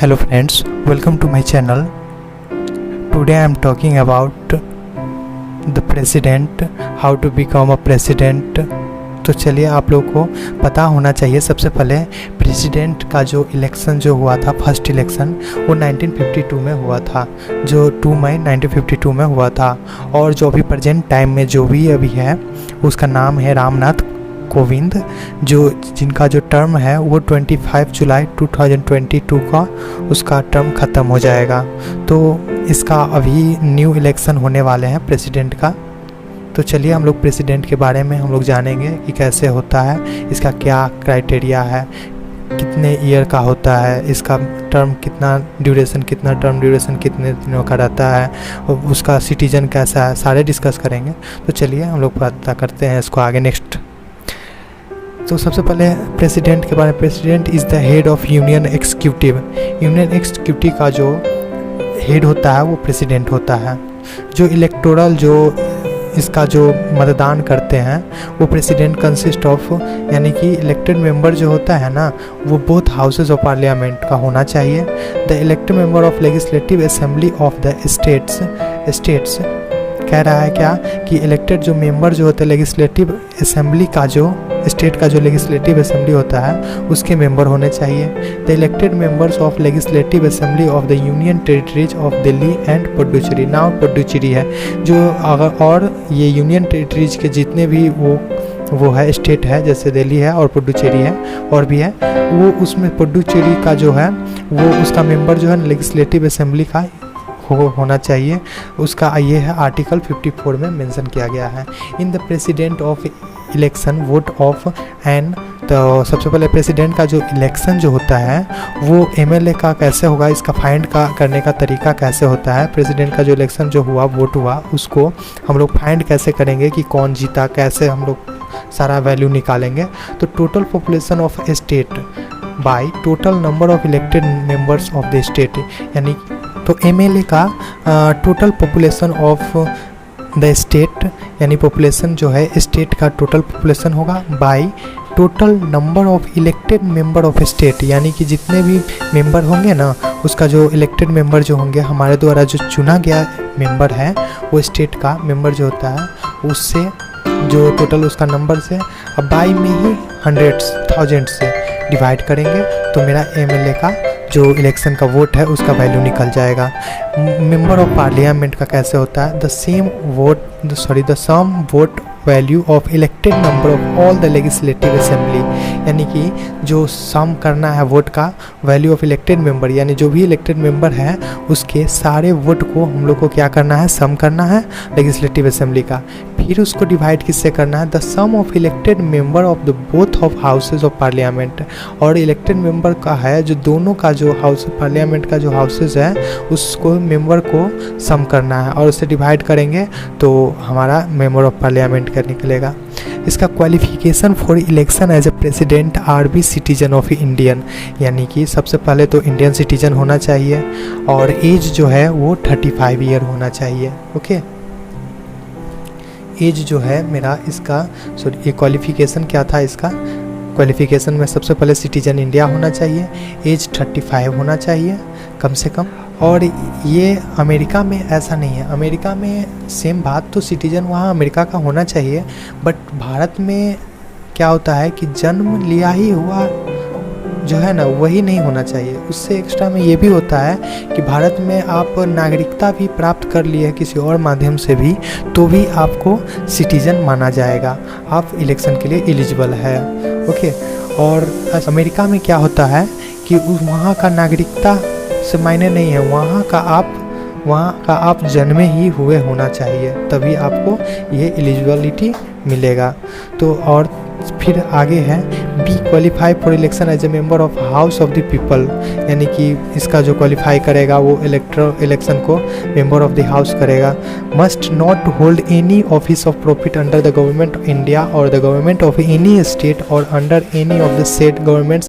Hello friends, welcome to my channel. Today I am talking about the president, how to become a president. तो चलिए आप लोगों को पता होना चाहिए सबसे पहले प्रेसिडेंट का जो इलेक्शन जो हुआ था, फर्स्ट इलेक्शन वो 1952 में हुआ था, जो 2 मई 1952 में हुआ था। और जो अभी प्रेजेंट टाइम में जो भी अभी है उसका नाम है रामनाथ कोविंद, जो जिनका जो टर्म है वो 25 जुलाई 2022 का उसका टर्म ख़त्म हो जाएगा। तो इसका अभी न्यू इलेक्शन होने वाले हैं प्रेसिडेंट का। तो चलिए हम लोग प्रेसिडेंट के बारे में हम लोग जानेंगे कि कैसे होता है, इसका क्या क्राइटेरिया है, कितने ईयर का होता है, इसका टर्म कितना ड्यूरेशन कितने दिनों का रहता है, और उसका सिटीजन कैसा है, सारे डिस्कस करेंगे। तो चलिए हम लोग पता करते हैं इसको आगे नेक्स्ट। तो सबसे पहले प्रेसिडेंट के बारे में, president is the head of union executive. Union executive का जो हेड होता है वो प्रेसिडेंट होता है। जो इलेक्टोरल जो इसका जो मतदान करते हैं वो प्रेसिडेंट कंसिस्ट ऑफ, यानी कि इलेक्टेड मेंबर जो होता है ना वो बोथ हाउसेज ऑफ पार्लियामेंट का होना चाहिए। The elected member of legislative assembly of the states कह रहा है क्या कि इलेक्टेड जो मेंबर जो होते हैं लेजिस्लेटिव असेंबली का जो स्टेट का जो लेजिस्लेटिव असेंबली होता है उसके मेंबर होने चाहिए। The elected members of legislative assembly of the union territories of Delhi and Puducherry, now Puducherry है जो अगर, और ये यूनियन टेरिटरीज के जितने भी वो है स्टेट है, जैसे दिल्ली है और पुडुचेरी है और भी है, वो उसमें पुडुचेरी का जो है वो उसका मेंबर जो है लेजिस्लेटिव असेंबली का होना चाहिए। उसका ये है आर्टिकल 54 में मेंशन किया गया है। In the president of election vote of an, तो सबसे पहले प्रेसिडेंट का जो इलेक्शन जो होता है वो एमएलए का कैसे होगा, इसका फाइंड करने का तरीका कैसे होता है। प्रेसिडेंट का जो इलेक्शन जो हुआ, वोट हुआ, उसको हम लोग फाइंड कैसे करेंगे कि कौन जीता, कैसे हम लोग सारा वैल्यू निकालेंगे। तो total population of A state by total number of elected members of the state, यानी तो एमएलए का total population of the state, यानी पॉपुलेशन जो है स्टेट का टोटल पॉपुलेशन होगा by total number of elected member of state, यानी कि जितने भी मेंबर होंगे ना उसका जो इलेक्टेड मेंबर जो होंगे, हमारे द्वारा जो चुना गया मेंबर है वो स्टेट का मेंबर जो होता है उससे जो टोटल उसका नंबर से अब बाई में ही 100,000 से डिवाइड करेंगे तो मेरा एमएलए का जो इलेक्शन का वोट है उसका वैल्यू निकल जाएगा। मेंबर ऑफ पार्लियामेंट का कैसे होता है, the sum vote value of elected number of all the legislative assembly, यानी कि जो सम करना है वोट का वैल्यू ऑफ इलेक्टेड मेंबर, यानी जो भी इलेक्टेड मेंबर है उसके सारे वोट को हम लोग को क्या करना है, सम करना है लेजिस्लेटिव असेंबली का। फिर उसको डिवाइड किससे करना है, the sum of elected member of the both of houses of parliament, और इलेक्टेड मेंबर का है जो दोनों का जो हाउस पार्लियामेंट का जो हाउसेज है उसको मेंबर को सम करना है और उससे डिवाइड करेंगे तो हमारा मेंबर ऑफ पार्लियामेंट का निकलेगा। इसका qualification for election as a president are be citizen of Indian, यानी कि सबसे पहले तो इंडियन सिटीजन होना चाहिए और एज जो है वो 35 ईयर होना चाहिए। ओके, एज जो है मेरा इसका ये क्वालिफिकेशन क्या था, इसका क्वालिफिकेशन में सबसे पहले सिटीजन इंडिया होना चाहिए, एज 35 होना चाहिए कम से कम। और ये अमेरिका में ऐसा नहीं है, अमेरिका में सेम बात, तो सिटीजन वहाँ अमेरिका का होना चाहिए, बट भारत में क्या होता है कि जन्म लिया ही हुआ जो है ना वही नहीं होना चाहिए। उससे एक्स्ट्रा में ये भी होता है कि भारत में आप नागरिकता भी प्राप्त कर ली है किसी और माध्यम से भी तो भी आपको सिटीजन माना जाएगा, आप इलेक्शन के लिए एलिजिबल है। ओके, और अमेरिका में क्या होता है कि वहाँ का नागरिकता से मायने नहीं है, वहाँ का आप जन्मे ही हुए होना चाहिए तभी आपको ये एलिजिबिलिटी मिलेगा। तो और फिर आगे है be qualify for election as a member of house of the people, यानी कि इसका जो क्वालिफाई करेगा वो इलेक्शन को मेंबर ऑफ द हाउस करेगा। Must not hold any office of profit under the government of India और the government of any state और under any of the state governments